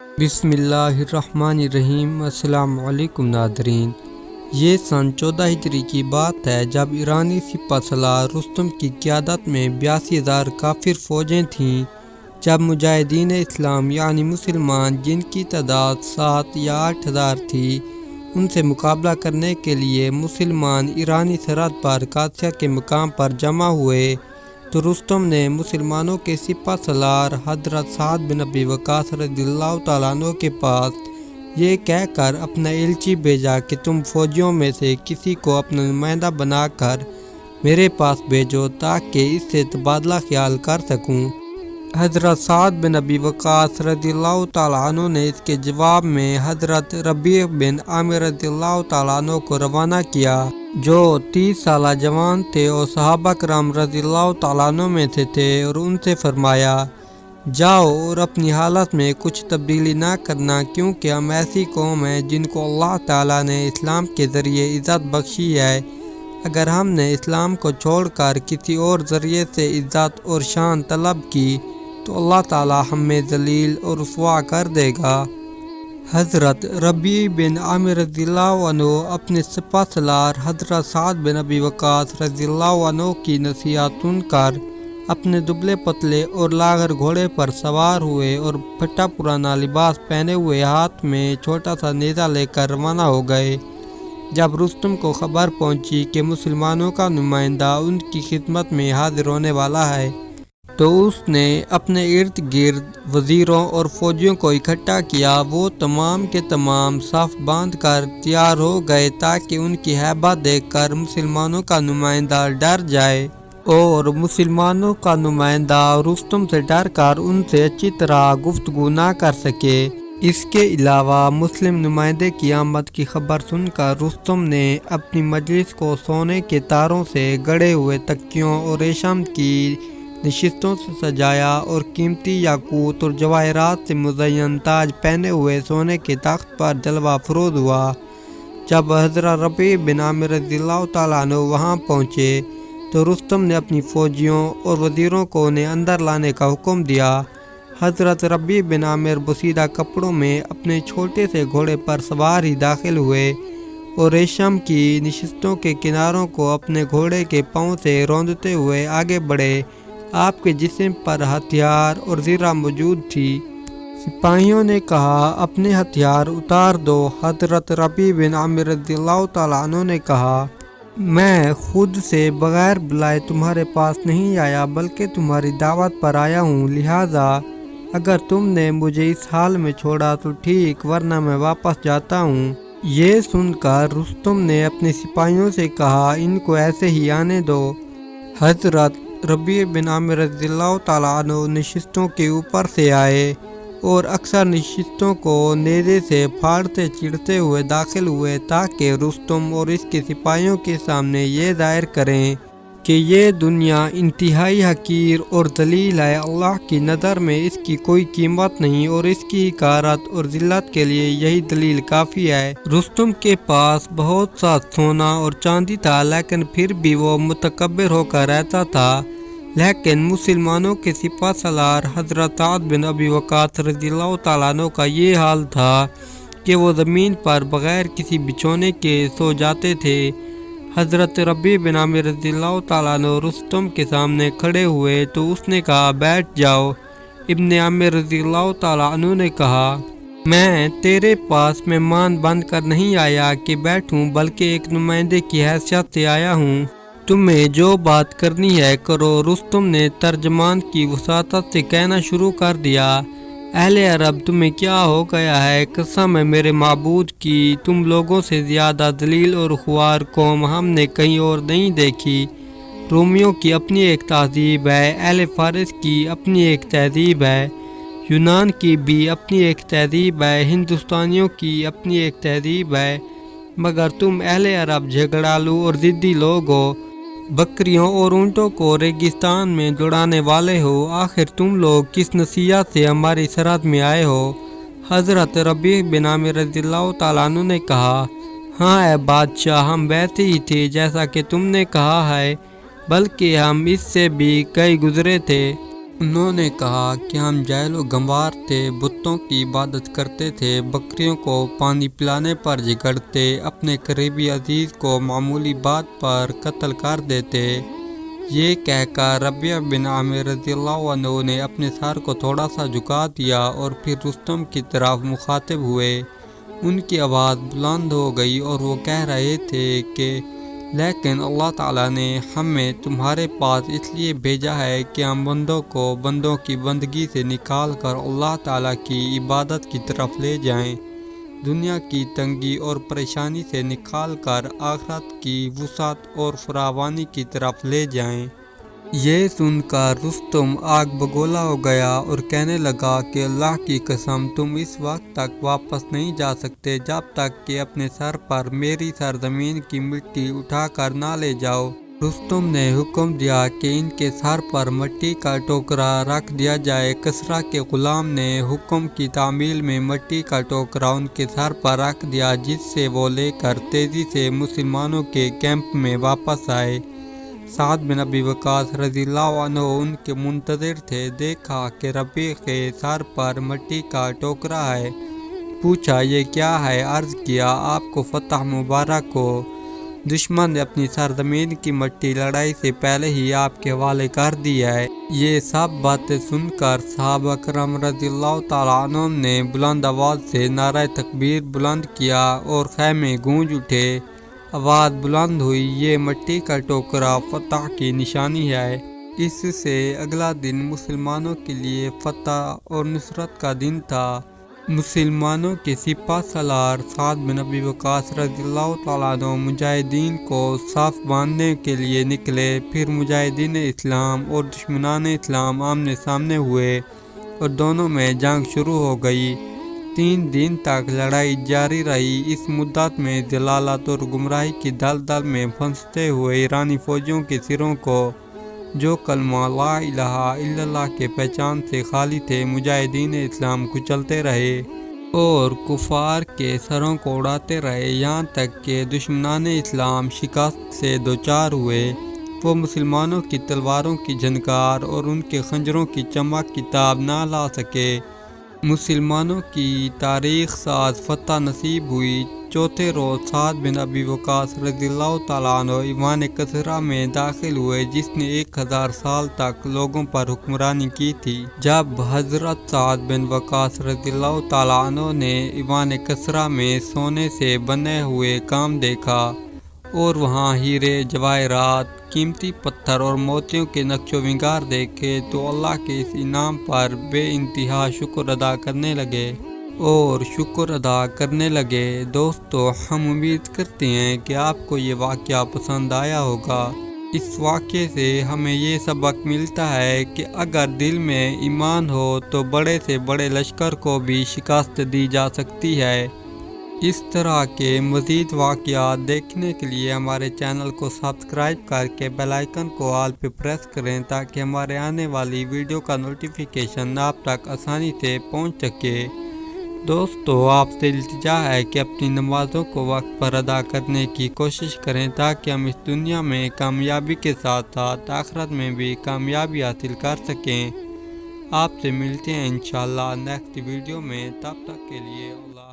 بسم اللہ الرحمن الرحیم۔ السلام علیکم ناظرین۔ یہ سن 14 ہجری کی بات ہے جب ایرانی سپہ سالار رستم کی قیادت میں 82,000 کافر فوجیں تھیں۔ جب مجاہدین اسلام یعنی مسلمان جن کی تعداد 7 یا 8,000 تھی ان سے مقابلہ کرنے کے لیے مسلمان ایرانی سرحد پر قادسیہ کے مقام پر جمع ہوئے تو رستم نے مسلمانوں کے سپہ سالار حضرت سعد بن ابی وقاص رضی اللہ تعالیٰ عنہ کے پاس یہ کہہ کر اپنا ایلچی بھیجا کہ تم فوجیوں میں سے کسی کو اپنا نمائندہ بنا کر میرے پاس بھیجو تاکہ اس سے تبادلہ خیال کر سکوں۔ حضرت سعد بن ابی وقاص رضی اللہ تعالیٰ عنہ نے اس کے جواب میں حضرت ربیع بن عامر رضی اللہ تعالیٰ عنہ کو روانہ کیا جو 30 سالہ جوان تھے اور صحابہ کرام رضی اللہ تعالیٰ عنہ میں سے تھے، اور ان سے فرمایا جاؤ اور اپنی حالت میں کچھ تبدیلی نہ کرنا، کیونکہ ہم ایسی قوم ہیں جن کو اللہ تعالیٰ نے اسلام کے ذریعے عزت بخشی ہے۔ اگر ہم نے اسلام کو چھوڑ کر کسی اور ذریعے سے عزت اور شان طلب کی تو اللہ تعالیٰ ہمیں ذلیل اور رسوا کر دے گا۔ حضرت ربیع بن عامر رضی اللہ عنہ اپنے سپہ سالار حضرت سعد بن ابی وقاص رضی اللہ عنہ کی نصیحت سن کر اپنے دبلے پتلے اور لاغر گھوڑے پر سوار ہوئے اور پھٹا پرانا لباس پہنے ہوئے ہاتھ میں چھوٹا سا نیزہ لے کر روانہ ہو گئے۔ جب رستم کو خبر پہنچی کہ مسلمانوں کا نمائندہ ان کی خدمت میں حاضر ہونے والا ہے تو اس نے اپنے ارد گرد وزیروں اور فوجیوں کو اکٹھا کیا۔ وہ تمام کے تمام صف باندھ کر تیار ہو گئے تاکہ ان کی ہیبت دیکھ کر مسلمانوں کا نمائندہ ڈر جائے اور مسلمانوں کا نمائندہ رستم سے ڈر کر ان سے اچھی طرح گفتگو نہ کر سکے۔ اس کے علاوہ مسلم نمائندے کی آمد کی خبر سن کر رستم نے اپنی مجلس کو سونے کے تاروں سے گڑھے ہوئے تکیوں اور ریشم کی نشستوں سے سجایا اور قیمتی یاقوت اور جواہرات سے مزین تاج پہنے ہوئے سونے کے تخت پر جلوہ افروز ہوا۔ جب حضرت ربیع بن عامر رضی اللہ تعالیٰ عنہ وہاں پہنچے تو رستم نے اپنی فوجیوں اور وزیروں کو انہیں اندر لانے کا حکم دیا۔ حضرت ربیع بن عامر بسیدہ کپڑوں میں اپنے چھوٹے سے گھوڑے پر سوار ہی داخل ہوئے اور ریشم کی نشستوں کے کناروں کو اپنے گھوڑے کے پاؤں سے روندتے ہوئے آگے بڑھے۔ آپ کے جسم پر ہتھیار اور زرہ موجود تھی۔ سپاہیوں نے کہا اپنے ہتھیار اتار دو۔ حضرت ربیع بن عامر رضی اللہ تعالیٰ عنہ نے کہا میں خود سے بغیر بلائے تمہارے پاس نہیں آیا بلکہ تمہاری دعوت پر آیا ہوں، لہذا اگر تم نے مجھے اس حال میں چھوڑا تو ٹھیک، ورنہ میں واپس جاتا ہوں۔ یہ سن کر رستم نے اپنے سپاہیوں سے کہا ان کو ایسے ہی آنے دو۔ حضرت ربیع بن عامر رضی اللہ تعالیٰ عنہ نشستوں کے اوپر سے آئے اور اکثر نشستوں کو نیزے سے پھاڑتے چیرتے ہوئے داخل ہوئے تاکہ رستم اور اس کے سپاہیوں کے سامنے یہ ظاہر کریں کہ یہ دنیا انتہائی حقیر اور ذلیل ہے، اللہ کی نظر میں اس کی کوئی قیمت نہیں اور اس کی حقارت اور ذلت کے لیے یہی دلیل کافی ہے۔ رستم کے پاس بہت سا سونا اور چاندی تھا لیکن پھر بھی وہ متکبر ہو کر رہتا تھا، لیکن مسلمانوں کے سپہ سالار حضرت سعد بن ابی وقاص رضی اللہ تعالیٰ عنہ کا یہ حال تھا کہ وہ زمین پر بغیر کسی بچھونے کے سو جاتے تھے۔ حضرت ربیع بن عامر رضی اللہ تعالیٰ عنہ رستم کے سامنے کھڑے ہوئے تو اس نے کہا بیٹھ جاؤ۔ ابن عامر رضی اللہ تعالیٰ عنہ نے کہا میں تیرے پاس مہمان بن کر نہیں آیا کہ بیٹھوں بلکہ ایک نمائندے کی حیثیت سے آیا ہوں، تمہیں جو بات کرنی ہے کرو۔ رستم نے ترجمان کی وساطت سے کہنا شروع کر دیا اہل عرب تمہیں کیا ہو گیا ہے، قسم ہے میرے معبود کی تم لوگوں سے زیادہ ذلیل اور خوار قوم ہم نے کہیں اور نہیں دیکھی۔ رومیوں کی اپنی ایک تہذیب ہے، اہل فارس کی اپنی ایک تہذیب ہے، یونان کی بھی اپنی ایک تہذیب ہے، ہندوستانیوں کی اپنی ایک تہذیب ہے، مگر تم اہل عرب جھگڑالو اور ضدی لوگ ہو، بکریوں اور اونٹوں کو ریگستان میں دوڑانے والے ہو، آخر تم لوگ کس نصیحت سے ہماری سرحد میں آئے ہو؟ حضرت ربیع بن عامر رضی اللہ تعالیٰ عنہ نے کہا ہاں اے بادشاہ، ہم ویسے ہی تھے جیسا کہ تم نے کہا ہے، بلکہ ہم اس سے بھی کئی گزرے تھے۔ انہوں نے کہا کہ ہم جاہل و گنوار تھے، بتوں کی عبادت کرتے تھے، بکریوں کو پانی پلانے پر جھگڑتے، اپنے قریبی عزیز کو معمولی بات پر قتل کر دیتے۔ یہ کہہ کر ربیعہ بن عامر رضی اللہ عنہ نے اپنے سر کو تھوڑا سا جھکا دیا اور پھر رستم کی طرف مخاطب ہوئے۔ ان کی آواز بلند ہو گئی اور وہ کہہ رہے تھے کہ لیکن اللہ تعالیٰ نے ہمیں تمہارے پاس اس لیے بھیجا ہے کہ ہم بندوں کو بندوں کی بندگی سے نکال کر اللہ تعالیٰ کی عبادت کی طرف لے جائیں، دنیا کی تنگی اور پریشانی سے نکال کر آخرت کی وسعت اور فراوانی کی طرف لے جائیں۔ یہ سن کر رستم آگ بگولا ہو گیا اور کہنے لگا کہ اللہ کی قسم تم اس وقت تک واپس نہیں جا سکتے جب تک کہ اپنے سر پر میری سرزمین کی مٹی اٹھا کر نہ لے جاؤ۔ رستم نے حکم دیا کہ ان کے سر پر مٹی کا ٹوکرا رکھ دیا جائے۔ کسریٰ کے غلام نے حکم کی تعمیل میں مٹی کا ٹوکرا ان کے سر پر رکھ دیا، جس سے وہ لے کر تیزی سے مسلمانوں کے کیمپ میں واپس آئے۔ سعد بن ابی وقاص رضی اللہ عنہ ان کے منتظر تھے۔ دیکھا کہ ربیعہ کے سر پر مٹی کا ٹوکرا ہے، پوچھا یہ کیا ہے؟ عرض کیا آپ کو فتح مبارک ہو، دشمن نے اپنی سرزمین کی مٹی لڑائی سے پہلے ہی آپ کے حوالے کر دی ہے۔ یہ سب باتیں سن کر صحابہ کرام رضی اللہ تعالیٰ عنہم نے بلند آواز سے نعرہ تکبیر بلند کیا اور خیمے گونج اٹھے۔ آواز بلند ہوئی، یہ مٹی کا ٹوکرا فتح کی نشانی ہے۔ اس سے اگلا دن مسلمانوں کے لیے فتح اور نصرت کا دن تھا۔ مسلمانوں کے سپہ سالار سعد بن ابی وقاص رضی اللہ تعالیٰ عنہ مجاہدین کو صف باندھنے کے لیے نکلے۔ پھر مجاہدین اسلام اور دشمنان اسلام آمنے سامنے ہوئے اور دونوں میں جنگ شروع ہو گئی۔ 3 دن تک لڑائی جاری رہی۔ اس مدت میں ضلالت اور گمراہی کی دلدل میں پھنستے ہوئے ایرانی فوجیوں کے سروں کو، جو کلمہ لا الہ الا اللہ کے پہچان سے خالی تھے، مجاہدین اسلام کچلتے رہے اور کفار کے سروں کو اڑاتے رہے، یہاں تک کہ دشمنان اسلام شکست سے دوچار ہوئے۔ وہ مسلمانوں کی تلواروں کی جھنکار اور ان کے خنجروں کی چمک کی تاب نہ لا سکے۔ مسلمانوں کی تاریخ ساز فتح نصیب ہوئی۔ چوتھے روز سعد بن ابی وقاص رضی اللہ تعالیٰ عنہ ایوان کسریٰ میں داخل ہوئے، جس نے 1000 سال تک لوگوں پر حکمرانی کی تھی۔ جب حضرت سعد بن وقاص رضی اللہ تعالیٰ عنہ نے ایوان کسریٰ میں سونے سے بنے ہوئے کام دیکھا اور وہاں ہیرے، جواہرات، قیمتی پتھر اور موتیوں کے نقش و ونگار دیکھے تو اللہ کے اس انعام پر بے انتہا شکر ادا کرنے لگے۔ دوستو، ہم امید کرتے ہیں کہ آپ کو یہ واقعہ پسند آیا ہوگا۔ اس واقعے سے ہمیں یہ سبق ملتا ہے کہ اگر دل میں ایمان ہو تو بڑے سے بڑے لشکر کو بھی شکست دی جا سکتی ہے۔ اس طرح کے مزید واقعات دیکھنے کے لیے ہمارے چینل کو سبسکرائب کر کے بیل آئیکن کو آل پہ پریس کریں تاکہ ہمارے آنے والی ویڈیو کا نوٹیفیکیشن آپ تک آسانی سے پہنچ سکے۔ دوستو، آپ سے التجا ہے کہ اپنی نمازوں کو وقت پر ادا کرنے کی کوشش کریں تاکہ ہم اس دنیا میں کامیابی کے ساتھ ساتھ آخرت میں بھی کامیابی حاصل کر سکیں۔ آپ سے ملتے ہیں انشاءاللہ نیکسٹ ویڈیو میں، تب تک کے لیے اللہ